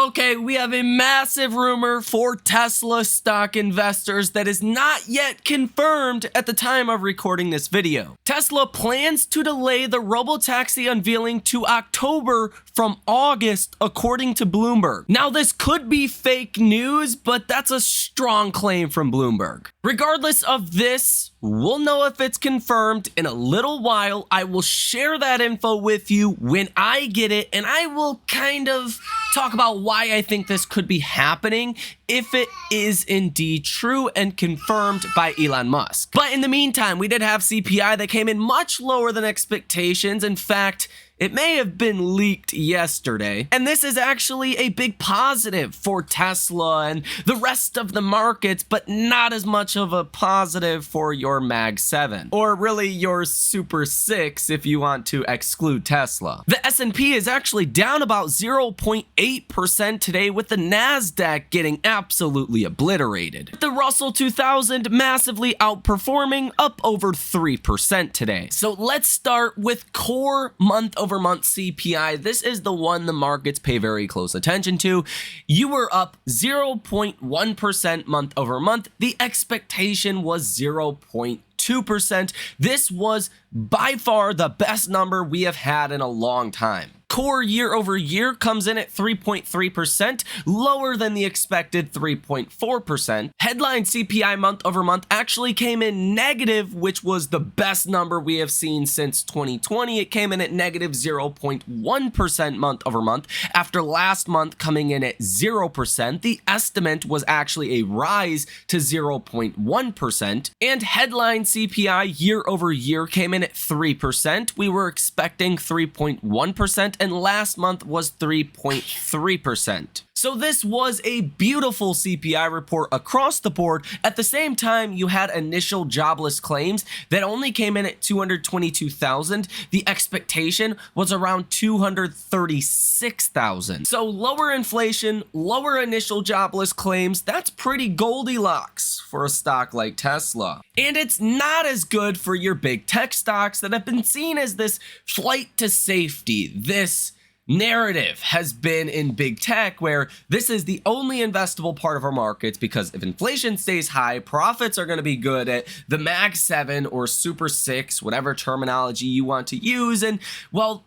Okay, we have a massive rumor for Tesla stock investors that is not yet confirmed at the time of recording this video. Tesla plans to delay the robotaxi unveiling to October from August, according to Bloomberg. Now, this could be fake news, but that's a strong claim from Bloomberg. Regardless of this, we'll know if it's confirmed in a little while. I will share that info with you when I get it, and I will kind of talk about why I think this could be happening if it is indeed true and confirmed by Elon Musk. But in the meantime, we did have CPI that came in much lower than expectations. In fact, it may have been leaked yesterday, and this is actually a big positive for Tesla and the rest of the markets, but not as much of a positive for your Mag 7, or really your Super 6 if you want to exclude Tesla. The S&P is actually down about 0.8% today, with the NASDAQ getting absolutely obliterated. The Russell 2000 massively outperforming, up over 3% today. So let's start with core month-over-month CPI. This is the one the markets pay very close attention to. You were up 0.1% month over month. The expectation was 0.2%. This was by far the best number we have had in a long time. Core year over year comes in at 3.3%, lower than the expected 3.4%. Headline CPI month over month actually came in negative, which was the best number we have seen since 2020. It came in at negative 0.1% month over month, after last month coming in at 0%. The estimate was actually a rise to 0.1%, and headline CPI year over year came in at 3%. We were expecting 3.1%. and last month was 3.3%. So this was a beautiful CPI report across the board. At the same time, you had initial jobless claims that only came in at 222,000. The expectation was around 236,000. So lower inflation, lower initial jobless claims, that's pretty Goldilocks for a stock like Tesla. And it's not as good for your big tech stocks that have been seen as this flight to safety. This narrative has been in big tech where this is the only investable part of our markets, because if inflation stays high, profits are going to be good at the Mag 7 or Super 6, whatever terminology you want to use. And well,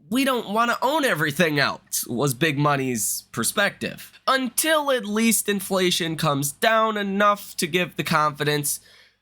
we don't want to own everything else, was big money's perspective, until at least inflation comes down enough to give the confidence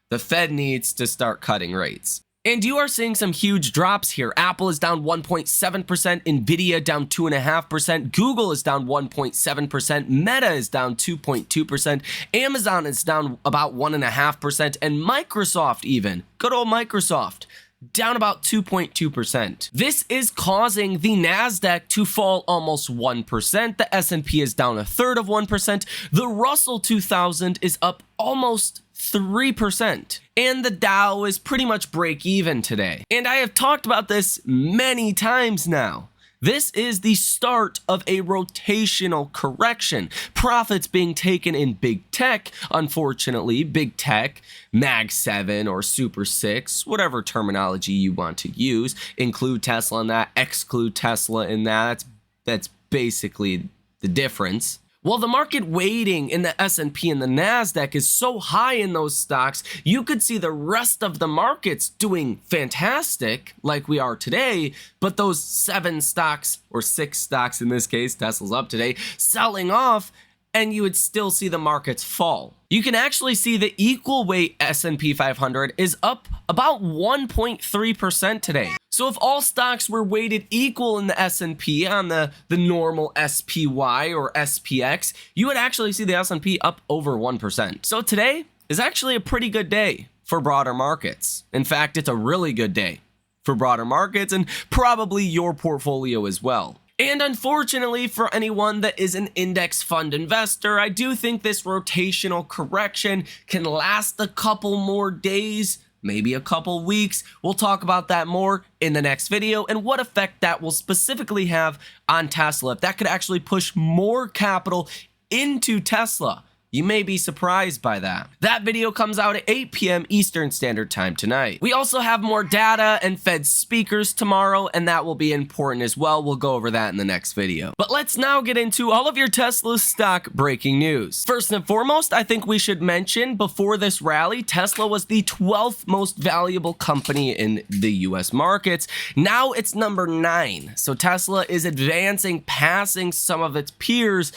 the Fed needs to start cutting rates. And you are seeing some huge drops here. Apple is down 1.7%, Nvidia down 2.5%, Google is down 1.7%, Meta is down 2.2%, Amazon is down about 1.5%, and Microsoft even, good old Microsoft, down about 2.2%. This is causing the NASDAQ to fall almost 1%. The S&P is down a third of 1%. The Russell 2000 is up almost 3%. And the Dow is pretty much break even today. And I have talked about this many times now. This is the start of a rotational correction. Profits being taken in big tech, unfortunately, big tech, Mag 7 or Super 6, whatever terminology you want to use, include Tesla in that, exclude Tesla in that. That's basically the difference. While the market weighting in the S&P and the NASDAQ is so high in those stocks, you could see the rest of the markets doing fantastic like we are today, but those 7 stocks, or 6 stocks in this case, Tesla's up today, selling off, and you would still see the markets fall. You can actually see the equal weight S&P 500 is up about 1.3% today. So if all stocks were weighted equal in the S&P on the normal SPY or SPX, you would actually see the S&P up over 1%. So today is actually a pretty good day for broader markets. In fact, it's a really good day for broader markets and probably your portfolio as well. And unfortunately for anyone that is an index fund investor, I do think this rotational correction can last a couple more days, maybe a couple weeks. We'll talk about that more in the next video and what effect that will specifically have on Tesla. If that could actually push more capital into Tesla, You may be surprised by that. That video comes out at 8 p.m. Eastern Standard Time tonight. We also have more data and Fed speakers tomorrow, and that will be important as well. We'll go over that in the next video. But let's now get into all of your Tesla stock breaking news. First and foremost, I think we should mention before this rally, Tesla was the 12th most valuable company in the US markets. Now it's number 9. So Tesla is advancing, passing some of its peers,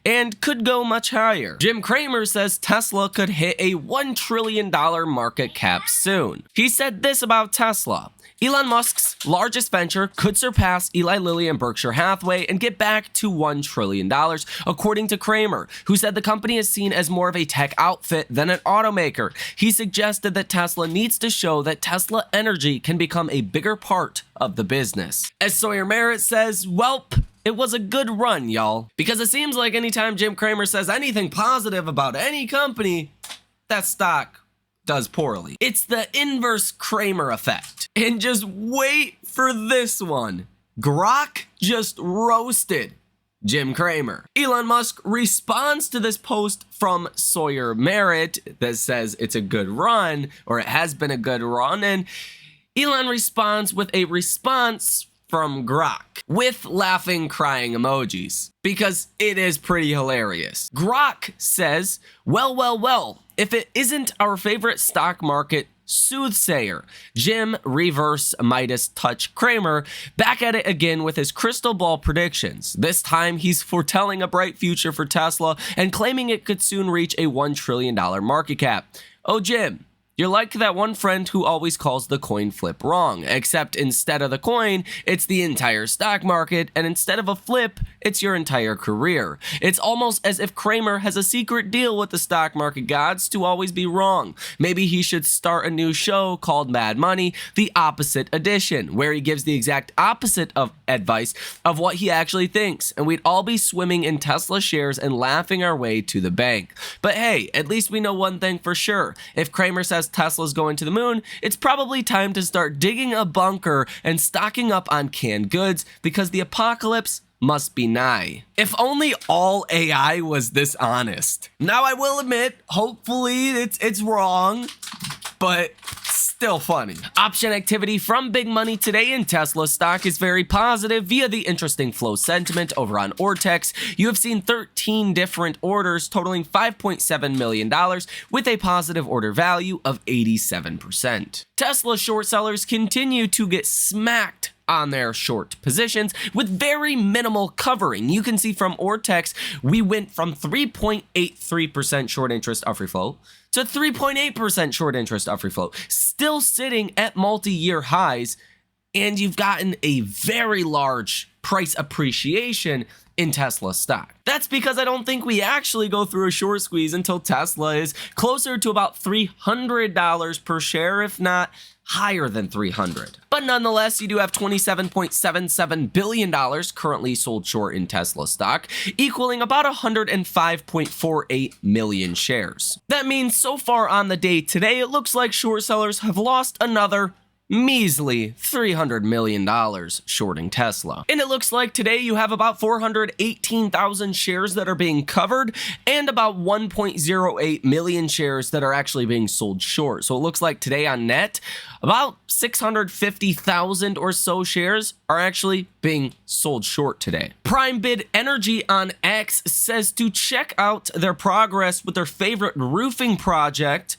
and could go much higher. Jim Cramer says Tesla could hit a $1 trillion market cap soon. He said this about Tesla: Elon Musk's largest venture could surpass Eli Lilly and Berkshire Hathaway and get back to $1 trillion, according to Cramer, who said the company is seen as more of a tech outfit than an automaker. He suggested that Tesla needs to show that Tesla Energy can become a bigger part of the business. As Sawyer Merritt says, "Welp, it was a good run, y'all." Because it seems like anytime Jim Cramer says anything positive about any company, that stock does poorly. It's the inverse Cramer effect. And just wait for this one. Grok just roasted Jim Cramer. Elon Musk responds to this post from Sawyer Merritt that says it's a good run, or it has been a good run, and Elon responds with a response from Grok with laughing, crying emojis, because it is pretty hilarious. Grok says, well, if it isn't our favorite stock market soothsayer, Jim reverse Midas touch Cramer back at it again with his crystal ball predictions. This time he's foretelling a bright future for Tesla and claiming it could soon reach a $1 trillion market cap. Oh, Jim, you're like that one friend who always calls the coin flip wrong, except instead of the coin, it's the entire stock market, and instead of a flip, it's your entire career. It's almost as if Cramer has a secret deal with the stock market gods to always be wrong. Maybe he should start a new show called Mad Money, the opposite edition, where he gives the exact opposite of advice of what he actually thinks, and we'd all be swimming in Tesla shares and laughing our way to the bank. But hey, at least we know one thing for sure. If Cramer says Tesla's going to the moon, it's probably time to start digging a bunker and stocking up on canned goods, because the apocalypse must be nigh. If only all AI was this honest. Now I will admit, hopefully it's wrong, but still funny. Option activity from big money today in Tesla stock is very positive via the interesting flow sentiment over on Ortex. You have seen 13 different orders totaling $5.7 million with a positive order value of 87%. Tesla short sellers continue to get smacked on their short positions with very minimal covering. You can see from Ortex, we went from 3.83% short interest of free float to 3.8% short interest of free float, still sitting at multi-year highs, and you've gotten a very large price appreciation in Tesla stock. That's because I don't think we actually go through a short squeeze until Tesla is closer to about $300 per share, if not higher than 300. But nonetheless, you do have $27.77 billion currently sold short in Tesla stock, equaling about 105.48 million shares. That means so far on the day today, it looks like short sellers have lost another measly $300 million shorting Tesla. And it looks like today you have about 418,000 shares that are being covered and about 1.08 million shares that are actually being sold short. So it looks like today on net, about 650,000 or so shares are actually being sold short today. Prime Bid Energy on X says to check out their progress with their favorite roofing product,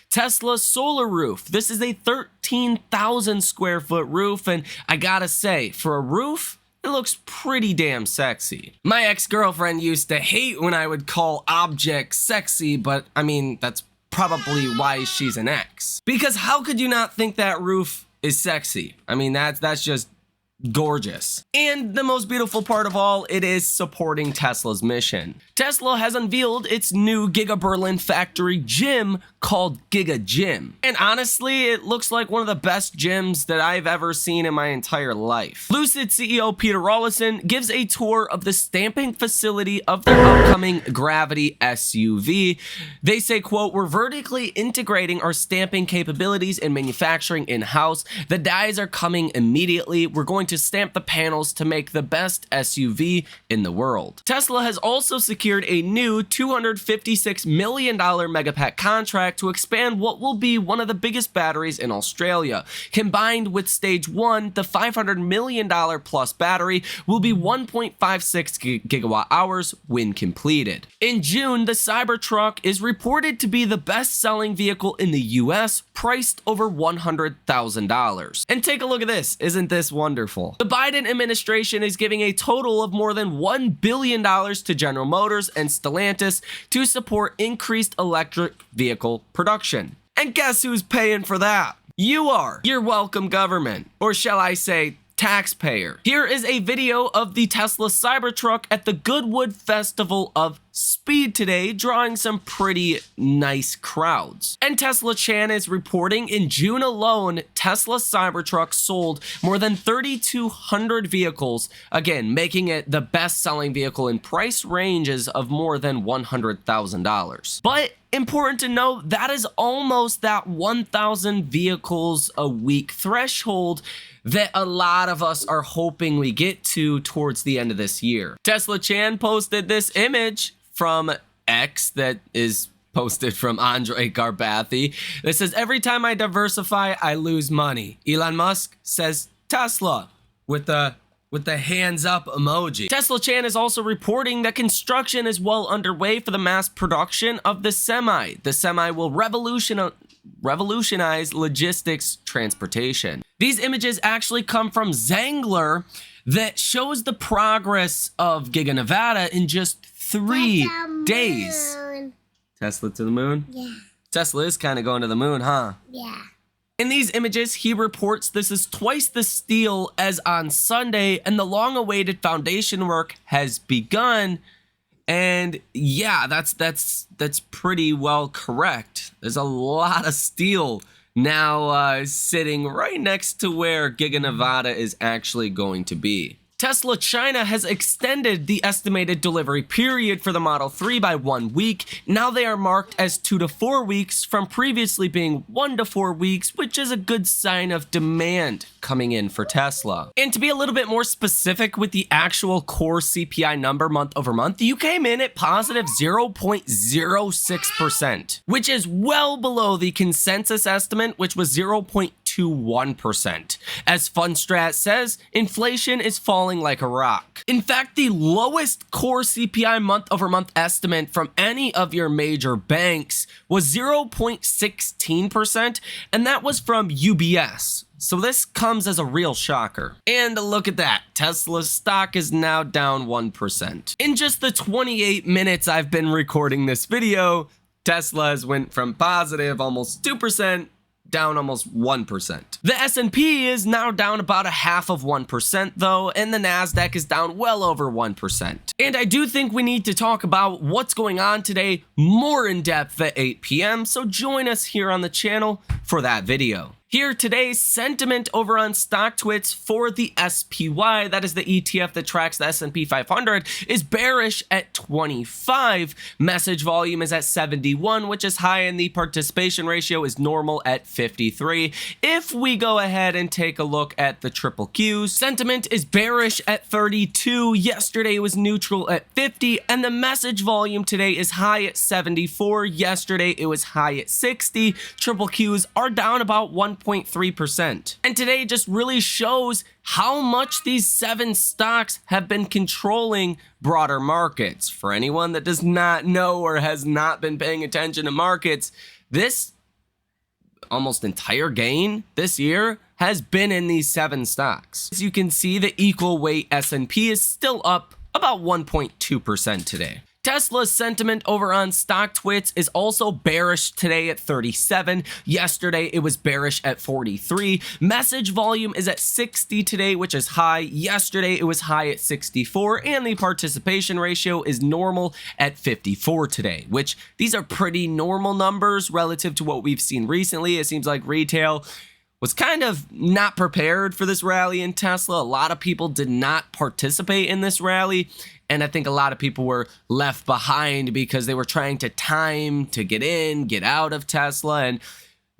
Tesla Solar Roof. This is a 13,000 square foot roof, and I gotta say, for a roof, it looks pretty damn sexy. My ex-girlfriend used to hate when I would call objects sexy, but I mean, that's probably why she's an ex. Because how could you not think that roof is sexy? I mean, that's just gorgeous. And the most beautiful part of all, it is supporting Tesla's mission. Tesla has unveiled its new Giga Berlin factory gym called Giga Gym. And honestly, it looks like one of the best gyms that I've ever seen in my entire life. Lucid CEO Peter Rawlinson gives a tour of the stamping facility of their upcoming Gravity SUV. They say, quote, "We're vertically integrating our stamping capabilities and manufacturing in-house. The dies are coming immediately. We're going to to stamp the panels to make the best SUV in the world. Tesla has also secured a new $256 million Megapack contract to expand what will be one of the biggest batteries in Australia. Combined with stage 1, the $500 million plus battery will be 1.56 gigawatt hours when completed. In June, the Cybertruck is reported to be the best-selling vehicle in the US, priced over $100,000. And take a look at this. Isn't this wonderful? The Biden administration is giving a total of more than $1 billion to General Motors and Stellantis to support increased electric vehicle production. And guess who's paying for that? You are. You're welcome, government. Or shall I say, taxpayer. Here is a video of the Tesla Cybertruck at the Goodwood Festival of Speed today, drawing some pretty nice crowds. And Tesla Chan is reporting in June alone, Tesla Cybertruck sold more than 3,200 vehicles, again, making it the best-selling vehicle in price ranges of more than $100,000. But important to note, that is almost that 1,000 vehicles a week threshold that a lot of us are hoping we get to towards the end of this year. Tesla Chan posted this image from X that is posted from Andre Garbathy that says, "Every time I diversify, I lose money." Elon Musk says Tesla with the hands up emoji. Tesla Chan is also reporting that construction is well underway for the mass production of the Semi. The Semi will revolutionize logistics transportation. These images actually come from Zangler that shows the progress of Giga Nevada in just 3 days. Tesla to the moon? Yeah. Tesla is kind of going to the moon, huh? Yeah. In these images, he reports this is twice the steel as on Sunday, and the long-awaited foundation work has begun. And yeah, that's pretty well correct. There's a lot of steel now sitting right next to where Giga Nevada is actually going to be. Tesla China has extended the estimated delivery period for the Model 3 by 1 week. Now they are marked as 2 to 4 weeks from previously being 1 to 4 weeks, which is a good sign of demand coming in for Tesla. And to be a little bit more specific with the actual core CPI number month over month, you came in at positive 0.06%, which is well below the consensus estimate, which was 0.21%. As Fundstrat says, inflation is falling like a rock. In fact, the lowest core CPI month over month estimate from any of your major banks was 0.16%, and that was from UBS. So this comes as a real shocker. And look at that, Tesla's stock is now down 1%. In just the 28 minutes I've been recording this video, Tesla has went from positive almost 2% down almost 1%. The S&P is now down about 0.5% though, and the NASDAQ is down well over 1%. And I do think we need to talk about what's going on today more in depth at 8 p.m., so join us here on the channel for that video. Here today's sentiment over on StockTwits for the SPY, that is the ETF that tracks the S&P 500, is bearish at 25. Message volume is at 71, which is high, and the participation ratio is normal at 53. If we go ahead and take a look at the triple Qs, sentiment is bearish at 32. Yesterday it was neutral at 50, and the message volume today is high at 74. Yesterday it was high at 60. Triple Qs are down about 1.3%. And today just really shows how much these 7 stocks have been controlling broader markets. For anyone that does not know or has not been paying attention to markets, this almost entire gain this year has been in these 7 stocks. As you can see, the equal weight S&P is still up about 1.2% today. Tesla's sentiment over on StockTwits is also bearish today at 37. Yesterday, it was bearish at 43. Message volume is at 60 today, which is high. Yesterday, it was high at 64. And the participation ratio is normal at 54 today, which these are pretty normal numbers relative to what we've seen recently. It seems like retail was kind of not prepared for this rally in Tesla. A lot of people did not participate in this rally. And I think a lot of people were left behind because they were trying to time to get in, get out of Tesla. And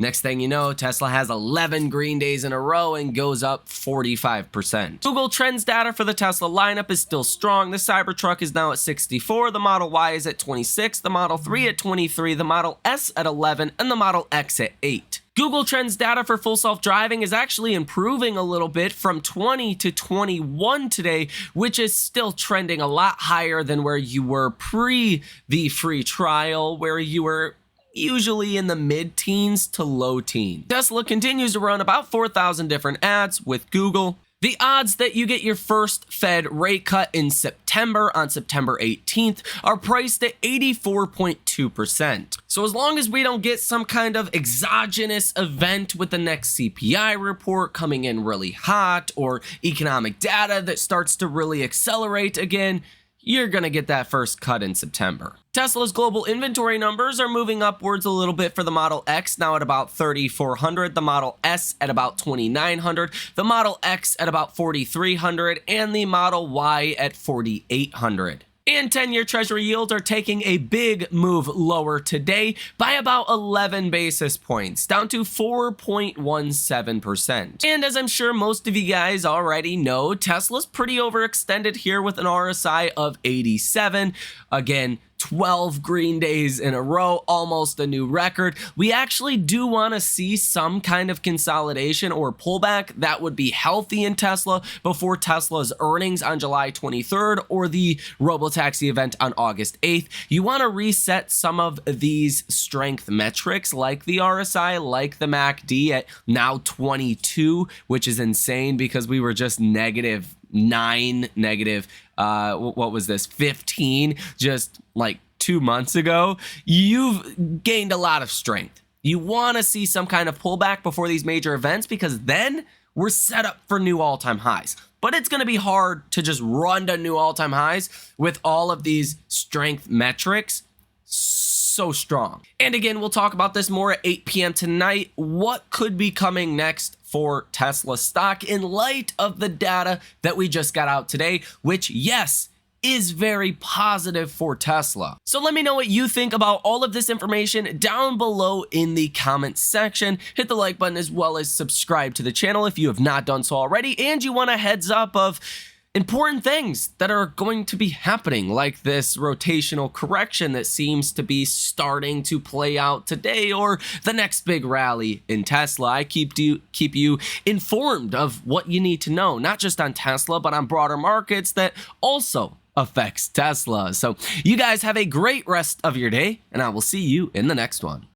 Next thing you know, Tesla has 11 green days in a row and goes up 45%. Google Trends data for the Tesla lineup is still strong. The Cybertruck is now at 64, the Model Y is at 26, the Model 3 at 23, the Model S at 11, and the Model X at 8. Google Trends data for full self-driving is actually improving a little bit from 20 to 21 today, which is still trending a lot higher than where you were pre the free trial, where you were usually in the mid-teens to low teens. Tesla continues to run about 4,000 different ads with Google. The odds that you get your first Fed rate cut in September on September 18th are priced at 84.2%. So as long as we don't get some kind of exogenous event with the next CPI report coming in really hot or economic data that starts to really accelerate again, you're gonna get that first cut in September. Tesla's global inventory numbers are moving upwards a little bit for the Model X, now at about 3,400, the Model S at about 2,900, the Model X at about 4,300, and the Model Y at 4,800. And 10-year Treasury yields are taking a big move lower today by about 11 basis points, down to 4.17%. And as I'm sure most of you guys already know, Tesla's pretty overextended here with an RSI of 87. Again, 12 green days in a row, almost a new record. We actually do want to see some kind of consolidation or pullback that would be healthy in Tesla before Tesla's earnings on July 23rd or the Robotaxi event on August 8th. You want to reset some of these strength metrics like the RSI, like the MACD at now 22, which is insane because we were just negative 9, what was this, 15 just like 2 months ago. You've gained a lot of strength. You want to see some kind of pullback before these major events because then we're set up for new all-time highs. But it's going to be hard to just run to new all-time highs with all of these strength metrics so strong. And again, we'll talk about this more at 8 p.m. tonight. What could be coming next for Tesla stock in light of the data that we just got out today, which, yes, is very positive for Tesla. So let me know what you think about all of this information down below in the comments section. Hit the like button as well as subscribe to the channel if you have not done so already and you want a heads up of important things that are going to be happening, like this rotational correction that seems to be starting to play out today, or the next big rally in Tesla. I keep you informed of what you need to know, not just on Tesla, but on broader markets that also affects Tesla. So you guys have a great rest of your day, and I will see you in the next one.